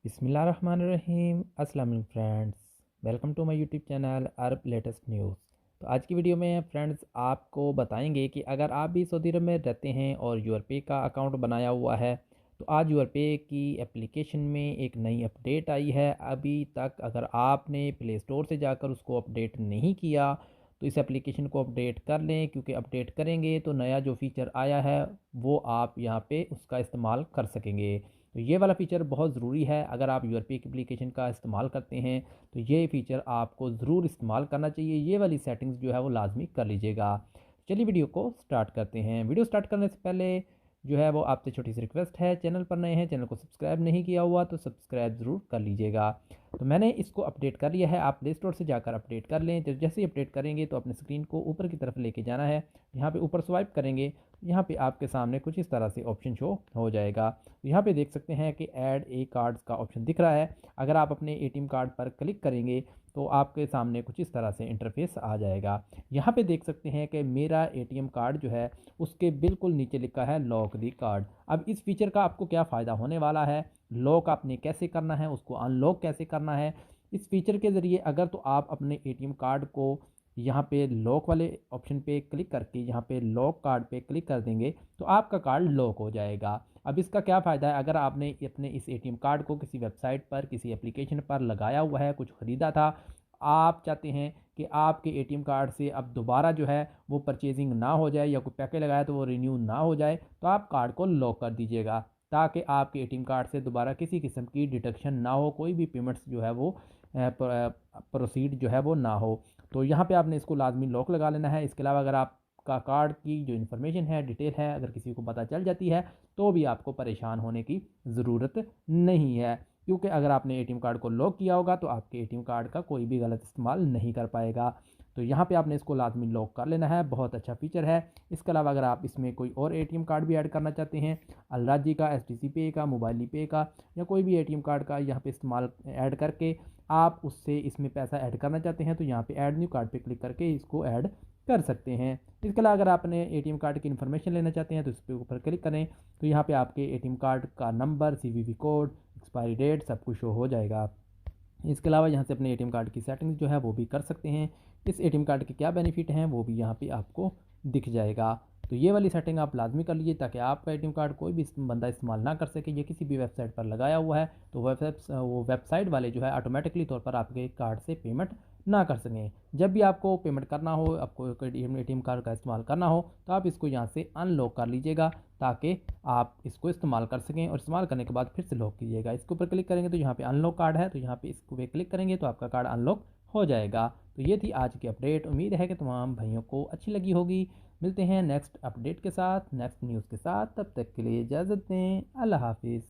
बिस्मिल्लाहिर्रहमानिर्रहीम। अस्सलाम वालेकुम friends, welcome to my YouTube channel Arab latest news. तो आज की वीडियो में फ्रेंड्स आपको बताएंगे कि अगर आप भी सऊदी अरब में रहते हैं और यूरपे का अकाउंट बनाया हुआ है तो आज यूरपे की एप्लीकेशन में एक नई अपडेट आई है। अभी तक अगर आपने प्ले स्टोर से जाकर उसको अपडेट नहीं किया तो इस एप्लीकेशन को अपडेट कर लें, क्योंकि अपडेट करेंगे तो नया जो फ़ीचर आया है वो आप यहाँ पे उसका इस्तेमाल कर सकेंगे। तो ये वाला फ़ीचर बहुत ज़रूरी है। अगर आप यूआरपी की एप्लीकेशन का इस्तेमाल करते हैं तो ये फ़ीचर आपको ज़रूर इस्तेमाल करना चाहिए। ये वाली सेटिंग्स जो है वो लाजमी कर लीजिएगा। चलिए वीडियो को स्टार्ट करते हैं। वीडियो स्टार्ट करने से पहले जो है वो आपसे छोटी सी रिक्वेस्ट है, चैनल पर नए हैं, चैनल को सब्सक्राइब नहीं किया हुआ तो सब्सक्राइब ज़रूर कर लीजिएगा। तो मैंने इसको अपडेट कर लिया है, आप प्ले स्टोर से जाकर अपडेट कर लें। तो जैसे ही अपडेट करेंगे तो अपने स्क्रीन को ऊपर की तरफ लेके जाना है। यहाँ पे ऊपर स्वाइप करेंगे, यहाँ पे आपके सामने कुछ इस तरह से ऑप्शन शो हो जाएगा। यहाँ पे देख सकते हैं कि ऐड ए कार्ड्स का ऑप्शन दिख रहा है। अगर आप अपने एटीएम कार्ड पर क्लिक करेंगे तो आपके सामने कुछ इस तरह से इंटरफेस आ जाएगा। यहाँ पे देख सकते हैं कि मेरा एटीएम कार्ड जो है उसके बिल्कुल नीचे लिखा है लॉक दी कार्ड। अब इस फीचर का आपको क्या फ़ायदा होने वाला है, लॉक आपने कैसे करना है, उसको अनलॉक कैसे करना है। इस फीचर के ज़रिए अगर तो आप अपने एटीएम कार्ड को यहाँ पे लॉक वाले ऑप्शन पे क्लिक करके यहाँ पे लॉक कार्ड पे क्लिक कर देंगे तो आपका कार्ड लॉक हो जाएगा। अब इसका क्या फ़ायदा है, अगर आपने अपने इस एटीएम कार्ड को किसी वेबसाइट पर किसी एप्लीकेशन पर लगाया हुआ है, कुछ ख़रीदा था, आप चाहते हैं कि आपके एटीएम कार्ड से अब दोबारा जो है वो परचेजिंग ना हो जाए या कोई पैकेज लगाया तो वो रिन्यू ना हो जाए, तो आप कार्ड को लॉक कर दीजिएगा ताकि आपके एटीएम कार्ड से दोबारा किसी किस्म की डिडक्शन ना हो, कोई भी पेमेंट्स जो है वो प्रोसीड जो है वो ना हो। तो यहाँ पे आपने इसको लाजमी लॉक लगा लेना है। इसके अलावा अगर आपका कार्ड की जो इन्फॉर्मेशन है, डिटेल है, अगर किसी को पता चल जाती है तो भी आपको परेशान होने की ज़रूरत नहीं है, क्योंकि अगर आपने एटीएम कार्ड को लॉक किया होगा तो आपके एटीएम कार्ड का कोई भी गलत इस्तेमाल नहीं कर पाएगा। तो यहाँ पे आपने इसको लाजमी लॉक कर लेना है, बहुत अच्छा फीचर है। इसके अलावा अगर आप इसमें कोई और एटीएम कार्ड भी ऐड करना चाहते हैं, अलराजी का, एसटीसी पे का, मोबाइली पे का या कोई भी एटीएम कार्ड का यहाँ पे इस्तेमाल ऐड करके आप उससे इसमें पैसा ऐड करना चाहते हैं तो यहाँ पे ऐड न्यू कार्ड पे क्लिक करके इसको ऐड कर सकते हैं। इसके अलावा अगर आपने एटीएम कार्ड की इन्फॉर्मेशन लेना चाहते हैं तो इस पर ऊपर क्लिक करें तो यहाँ पे आपके एटीएम कार्ड का number, CVV code, expiry date सब कुछ शो हो जाएगा। इसके अलावा यहाँ से अपने एटीएम कार्ड की सेटिंग्स जो है वो भी कर सकते हैं। इस एटीएम कार्ड के क्या बेनिफिट हैं वो भी यहाँ पे आपको दिख जाएगा। तो ये वाली सेटिंग आप लाजमी कर लीजिए ताकि आपका एटीएम कार्ड कोई भी बंदा इस्तेमाल ना कर सके। ये किसी भी वेबसाइट पर लगाया हुआ है तो वो वेबसाइट वाले जो है ऑटोमेटिकली तौर पर आपके कार्ड से पेमेंट ना कर सकें। जब भी आपको पेमेंट करना हो, आपको एटीएम कार्ड का इस्तेमाल करना हो तो आप इसको यहाँ से अनलॉक कर लीजिएगा ताकि आप इसको इस्तेमाल कर सकें, और इस्तेमाल करने के बाद फिर से लॉक कीजिएगा। इसके ऊपर क्लिक करेंगे तो यहाँ पे अनलॉक कार्ड है, तो यहाँ पे इसको पे क्लिक करेंगे तो आपका कार्ड अनलॉक हो जाएगा। तो ये थी आज की अपडेट। उम्मीद है कि तमाम भाइयों को अच्छी लगी होगी। मिलते हैं नेक्स्ट अपडेट के साथ, नेक्स्ट न्यूज़ के साथ। तब तक के लिए इजाज़त दें। अल्लाह हाफिज़।